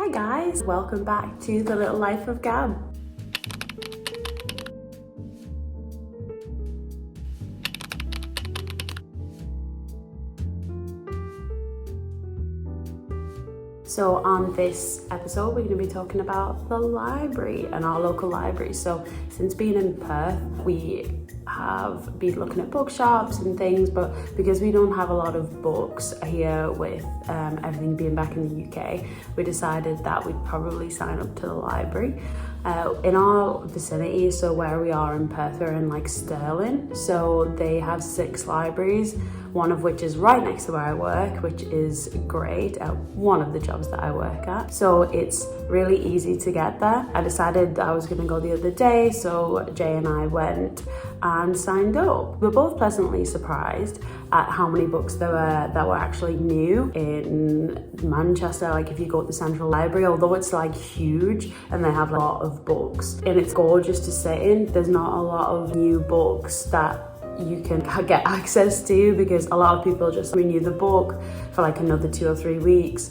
Hi guys, welcome back to The Little Life of Gab. So on this episode, we're going to be talking about the library and our local library. So since being in Perth, we have been looking at bookshops and things, but because we don't have a lot of books here with everything being back in the UK, we decided that we'd probably sign up to the library. In our vicinity, so where we are in Perth, we're in like Stirling, so they have 6 libraries, one of which is right next to where I work, which is great at one of the jobs that I work at. So it's really easy to get there. I decided I was going to go the other day, so Jay and I went and signed up. We were both pleasantly surprised at how many books there were that were actually new in Manchester. Like if you go to the Central Library, although it's like huge and they have a lot of books and it's gorgeous to sit in, there's not a lot of new books that you can get access to because a lot of people just renew the book for like another 2 or 3 weeks.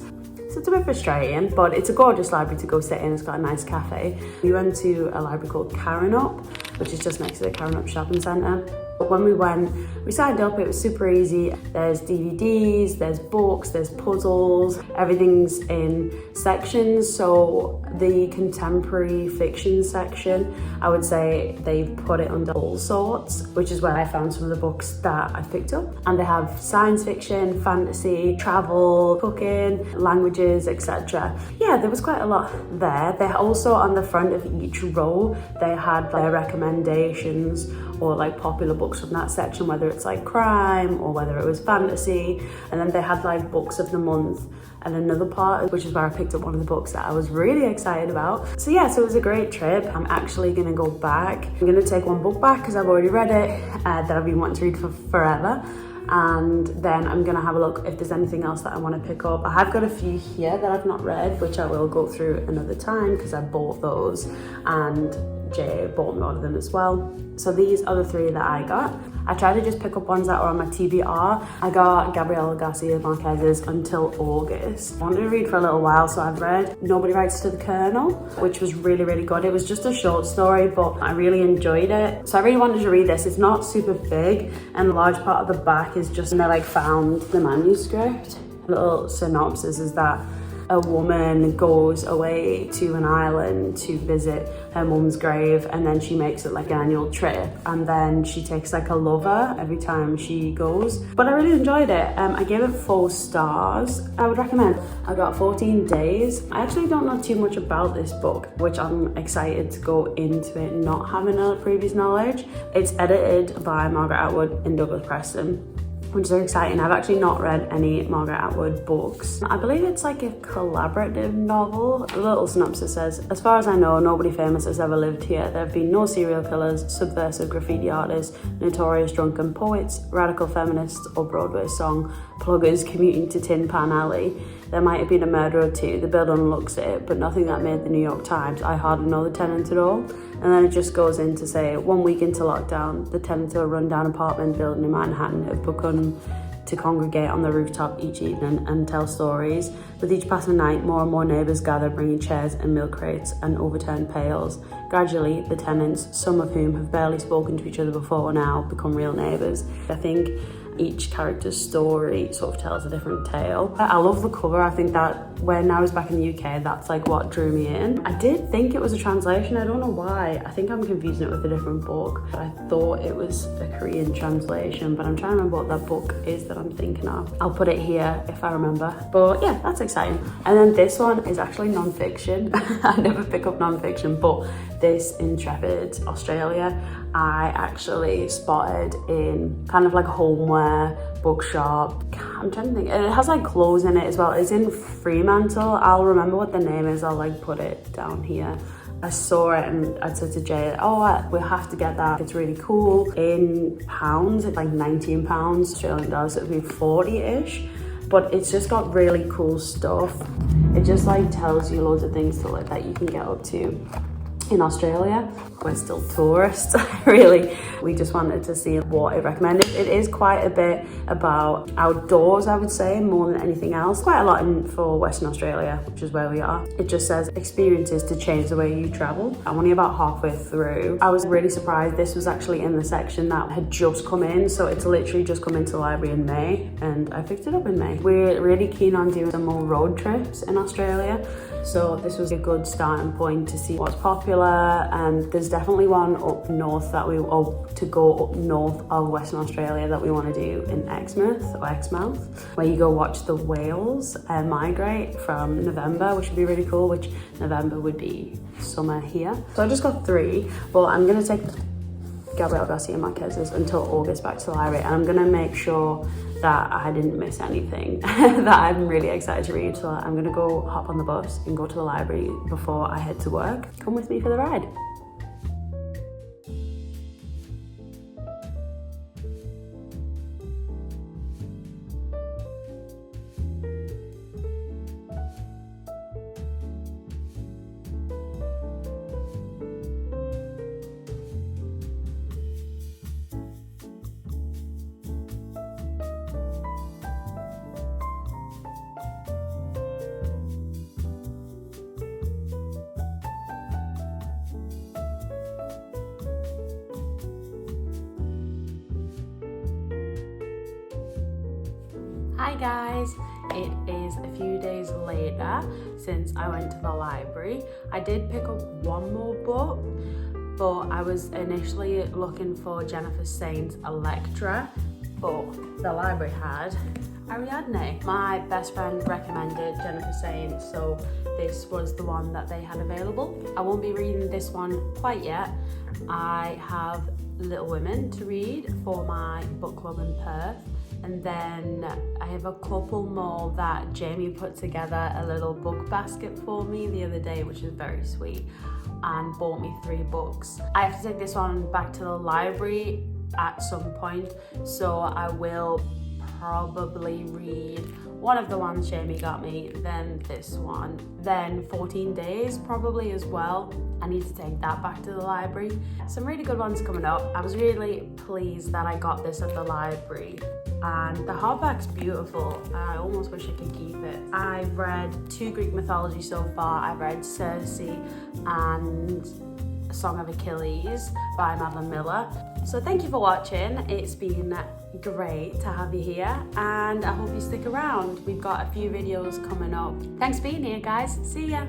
So it's a bit frustrating, but it's a gorgeous library to go sit in. It's got a nice cafe. We went to a library called Karrinyup, which is just next to the Karrinyup shopping centre. When we went, we signed up, it was super easy. There's DVDs, there's books, there's puzzles, everything's in sections. So the contemporary fiction section, I would say they've put it under all sorts, which is where I found some of the books that I picked up. And they have science fiction, fantasy, travel, cooking, languages, etc. Yeah, there was quite a lot there. They also, on the front of each row, they had their recommendations or like popular books from that section, whether it's like crime or whether it was fantasy. And then they had like books of the month and another part, which is where I picked up one of the books that I was really excited about. So yeah, so it was a great trip. I'm actually gonna go back. I'm gonna take one book back because I've already read it that I've been wanting to read for forever. And then I'm gonna have a look if there's anything else that I want to pick up. I have got a few here that I've not read, which I will go through another time because I bought those and Jay bought me one of them as well. So these are the 3 that I got. I tried to just pick up ones that were on my TBR. I got Gabriel, Garcia, Márquez's Until August. I wanted to read for a little while, so I've read Nobody Writes to the Colonel, which was really, really good. It was just a short story, but I really enjoyed it. So I really wanted to read this. It's not super big, and a large part of the back is just when they like found the manuscript. A little synopsis is that a woman goes away to an island to visit her mum's grave, and then she makes it like an annual trip, and then she takes like a lover every time she goes. But I really enjoyed it. I gave it 4 stars. I would recommend. I got 14 days. I actually don't know too much about this book, which I'm excited to go into it not having a previous knowledge. It's edited by Margaret Atwood and Douglas Preston, which is very exciting. I've actually not read any Margaret Atwood books. I believe it's like a collaborative novel. The little synopsis says, as far as I know, nobody famous has ever lived here. There have been no serial killers, subversive graffiti artists, notorious drunken poets, radical feminists, or Broadway song pluggers commuting to Tin Pan Alley. There might have been a murder or 2. The bill looks at it, but nothing that made the New York Times. I hardly know the tenant at all. And then it just goes in to say, 1 week into lockdown, the tenants of a rundown apartment building in Manhattan have begun to congregate on the rooftop each evening and tell stories. With each passing night, more and more neighbours gather, bringing chairs and milk crates and overturned pails. Gradually, the tenants, some of whom have barely spoken to each other before now, become real neighbours. I think each character's story sort of tells a different tale. I love the cover. I think that when I was back in the UK, that's like what drew me in. I did think it was a translation. I don't know why. I think I'm confusing it with a different book. I thought it was a Korean translation, but I'm trying to remember what that book is that I'm thinking of. I'll put it here if I remember. But yeah, that's exciting. And then this one is actually non-fiction. I never pick up non-fiction, but this Intrepid Australia, I actually spotted in kind of like a homeware bookshop. I'm trying to think. It has like clothes in it as well. It's in Fremantle. I'll remember what the name is. I'll like put it down here. I saw it and I said to Jay, we have to get that. It's really cool. In pounds, it's like £19 Australian dollars. It would be 40-ish. But it's just got really cool stuff. It just like tells you loads of things to like that you can get up to. in Australia. We're still tourists, really. We just wanted to see what it recommended. It is quite a bit about outdoors, I would say, more than anything else. Quite a lot for Western Australia, which is where we are. It just says experiences to change the way you travel. I'm only about halfway through. I was really surprised this was actually in the section that had just come in. So it's literally just come into the library in May, and I picked it up in May. We're really keen on doing some more road trips in Australia. So this was a good starting point to see what's popular, and there's definitely one up north that to go up north of Western Australia that we want to do in Exmouth, where you go watch the whales migrate from November, which would be really cool, which November would be summer here. So I just got 3, but I'm going to take Gabriel, Garcia and Márquez until August back to the library, and I'm going to make sure that I didn't miss anything that I'm really excited to read. So I'm gonna go hop on the bus and go to the library before I head to work. Come with me for the ride. Hi guys, it is a few days later since I went to the library. I did pick up one more book, but I was initially looking for Jennifer Saint's Electra, but the library had Ariadne. My best friend recommended Jennifer Saint, so this was the one that they had available. I won't be reading this one quite yet. I have Little Women to read for my book club in Perth. And then I have a couple more that Jamie put together a little book basket for me the other day, which is very sweet, and bought me 3 books. I have to take this one back to the library at some point, so I will probably read one of the ones Jamie got me, then this one, then 14 Days probably as well. I need to take that back to the library. Some really good ones coming up. I was really pleased that I got this at the library, and the hardback's beautiful. I almost wish I could keep it. I've read 2 Greek mythology so far. I've read Circe and Song of Achilles by Madeline Miller. So thank you for watching. It's been great to have you here, and I hope you stick around. We've got a few videos coming up. Thanks for being here, guys. See ya.